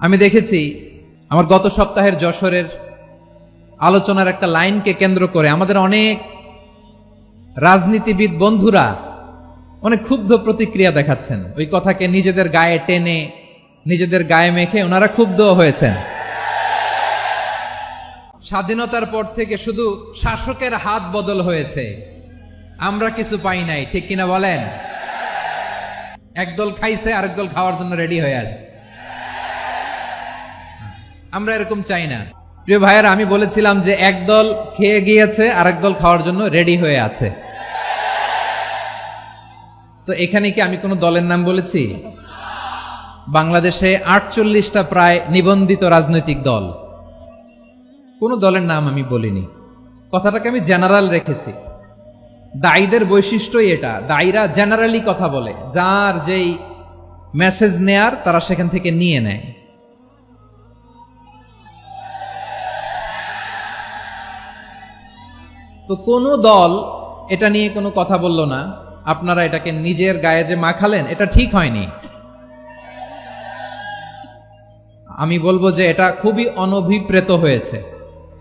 আমি দেখেছি আমার গত সপ্তাহের যশোরের আলোচনার একটা লাইনকে কেন্দ্র করে আমাদের অনেক রাজনীতিবিদ বন্ধুরা অনেক ক্ষুব্ধ প্রতিক্রিয়া দেখাচ্ছেন। ওই কথাকে নিজেদের গায়ে টেনে নিজেদের গায়ে মেখে ওনারা ক্ষুব্ধ হয়েছেন। স্বাধীনতার পর থেকে শুধু শাসকের হাত বদল হয়েছে, আমরা কিছু পাই নাই, ঠিক কিনা বলেন? একদল খাইছে আরেক দল খাওয়ার জন্য রেডি হয়ে আছে। আমরা এরকম চাই না। প্রিয় ভাইয়েরা, আমি বলেছিলাম যে একদল খেয়ে গিয়েছে আরেক দল খাওয়ার জন্য রেডি হয়ে আছে। তো এখানে কি আমি কোনো দলের নাম বলেছি? বাংলাদেশে 48টা প্রায় নিবন্ধিত রাজনৈতিক দল, কোন দলের নাম আমি বলিনি। কথাটাকে আমি জেনারেল রেখেছি। দায়ীদের বৈশিষ্ট্যই এটা, দায়ীরা জেনারেলি কথা বলে, যার যেই মেসেজ নেয়ার তারা সেখান থেকে নিয়ে নেয়। তো কোন দল এটা নিয়ে কোনো কথা বলল না, আপনারা এটাকে নিজের গায়ে যে মাখালেন এটা ঠিক হয়নি। আমি বলবো যে এটা খুবই অনভিপ্রেত হয়েছে।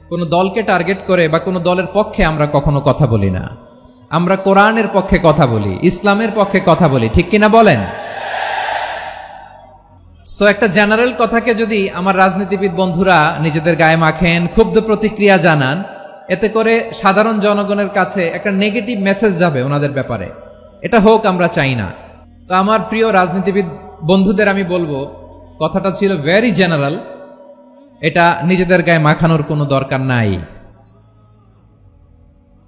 কোন দলকে টার্গেট করে বা কোন দলের পক্ষে আমরা কখনো কথা বলি না। আমরা কোরআনের পক্ষে কথা বলি, ইসলামের পক্ষে কথা বলি, ঠিক কিনা বলেন? সো একটা জেনারেল কথাকে যদি আমার রাজনীতিবিদ বন্ধুরা নিজেদের গায়ে মাখেন, ক্ষুব্ধ প্রতিক্রিয়া জানান, এতে করে সাধারণ জনগণের কাছে একটা নেগেটিভ মেসেজ যাবে ওনাদের ব্যাপারে। এটা হোক আমরা চাই না। তো আমার প্রিয় রাজনীতিবিদ বন্ধুদের আমি বলবো, কথাটা ছিল ভেরি জেনারেল, এটা নিজেদের গায়ে মাখানোর কোনো দরকার নাই।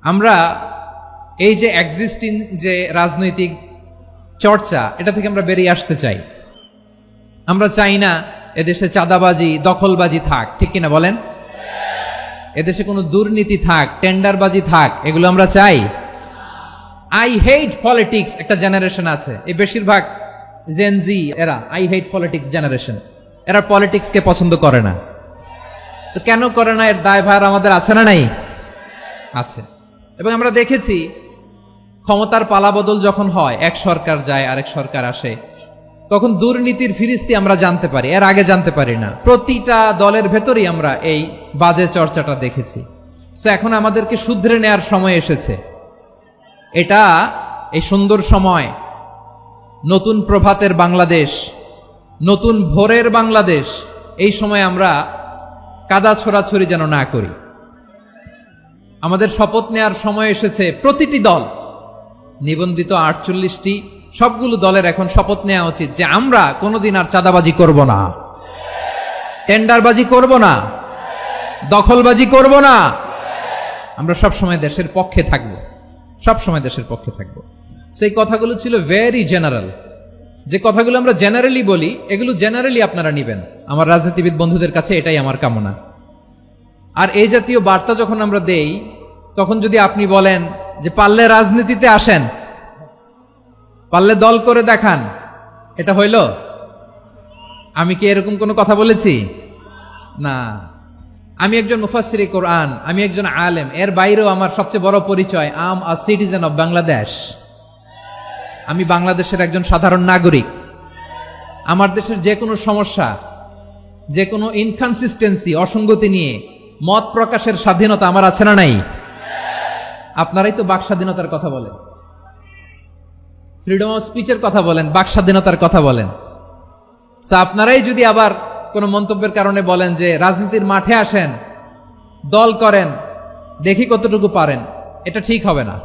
আমরা এই যে এক্সিস্টিং যে রাজনৈতিক চর্চা, এটা থেকে আমরা বেরিয়ে আসতে চাই। আমরা চাই না এদেশে চাঁদাবাজি, দখলবাজি থাক, ঠিক কিনা বলেন? এদেশে কোনো দুর্নীতি থাক, টেন্ডারবাজি থাক, এগুলো আমরা চাই। আই হেট পলিটিক্স একটা জেনারেশন আছে, এই বেশিরভাগ জেনজি এরা আই হেট পলিটিক্স জেনারেশন, এরা পলিটিক্সকে পছন্দ করে না। তো কেন করে না, এর দায়ভার আমাদের আছে না নাই? আছে। এবং আমরা দেখেছি ক্ষমতার পালাবদল যখন হয়, এক সরকার যায় আরেক সরকার আসে, তখন দুর্নীতির ফিরিস্তি আমরা জানতে পারি, এর আগে জানতে পারি না। প্রতিটা দলের ভেতরেই আমরা এই বাজে চর্চাটা দেখেছি। সো এখন আমাদেরকে শুধরে নেয়ার সময় এসেছে। এটা এই সুন্দর সময়, নতুন প্রভাতের বাংলাদেশ, নতুন ভোরের বাংলাদেশ, এই সময় আমরা কাদা ছোড়াছড়ি যেন না করি। আমাদের শপথ নেয়ার সময় এসেছে। প্রতিটি দল, নিবন্ধিত 48টি, সবগুলো দলের এখন শপথ নেওয়া উচিত যে আমরা কোনোদিন আর চাঁদাবাজি করব না, টেন্ডারবাজি করব না, দখলবাজি করব না। আমরা সবসময় দেশের পক্ষে থাকব, সবসময় দেশের পক্ষে থাকব। সেই কথাগুলো ছিল ভেরি জেনারেল। যে কথাগুলো আমরা জেনারেলি বলি, এগুলো জেনারেলি আপনারা নিবেন। আমার রাজনীতিবিদ বন্ধুদের কাছে এটাই আমার কামনা। আর এই জাতীয় বার্তা যখন আমরা দেই, তখন যদি আপনি বলেন যে পারলে রাজনীতিতে আসেন, পারলে দল করে দেখান, এটা হইল? আমি কি এরকম কোনো কথা বলেছি? না। আমি একজন মুফাসসিরে কোরআন, আমি একজন আলেম, এর বাইরেও আমার সবচেয়ে বড় পরিচয় আম আ সিটিজেন অফ বাংলাদেশ। আমি বাংলাদেশের একজন সাধারণ নাগরিক। আমার দেশের যে কোনো সমস্যা, যে কোনো ইনকনসিস্টেন্সি, অসঙ্গতি নিয়ে মত প্রকাশের স্বাধীনতা আমার আছে না নাই? আপনারাই তো বাক স্বাধীনতার কথা বলেন, ফ্রিডম অফ স্পিচের কথা বলেন, বাক স্বাধীনতার কথা বলেন। আপনারাই যদি আবার কোন মন্তব্যের কারণে বলেন যে রাজনীতির মাঠে আসেন, দল করেন, দেখি কতটুকু পারেন, এটা ঠিক হবে না।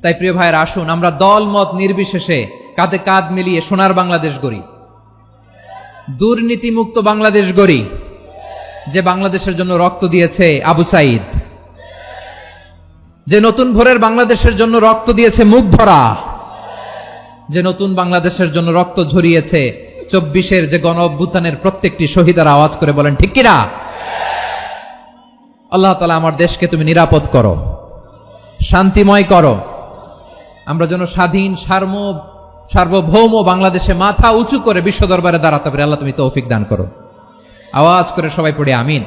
তাই প্রিয় ভাইয়ের, আসুন আমরা দল মত নির্বিশেষে কাঁধে কাঁধ মিলিয়ে সোনার বাংলাদেশ গড়ি, দুর্নীতিমুক্ত বাংলাদেশ গড়ি, যে বাংলাদেশের জন্য রক্ত দিয়েছে আবু সাইদ, যে নতুন ভোরের বাংলাদেশের জন্য রক্ত দিয়েছে মুগ্ধরা, যে নতুন বাংলাদেশের জন্য রক্ত ঝরিয়েছে 24-এর যে গণ অভ্যুত্থানের প্রত্যেকটি শহীদের আওয়াজ করে বলেন ঠিক কিনা? আল্লাহ তাআলা আমার দেশকে তুমি নিরাপদ করো, শান্তিময় করো। আমরা যেন স্বাধীন সার্বভৌম বাংলাদেশে মাথা উঁচু করে বিশ্ব দরবারে দাঁড়াতে পারি। আল্লাহ তুমি তৌফিক দান করো। আওয়াজ করে সবাই পড়ে আমিন।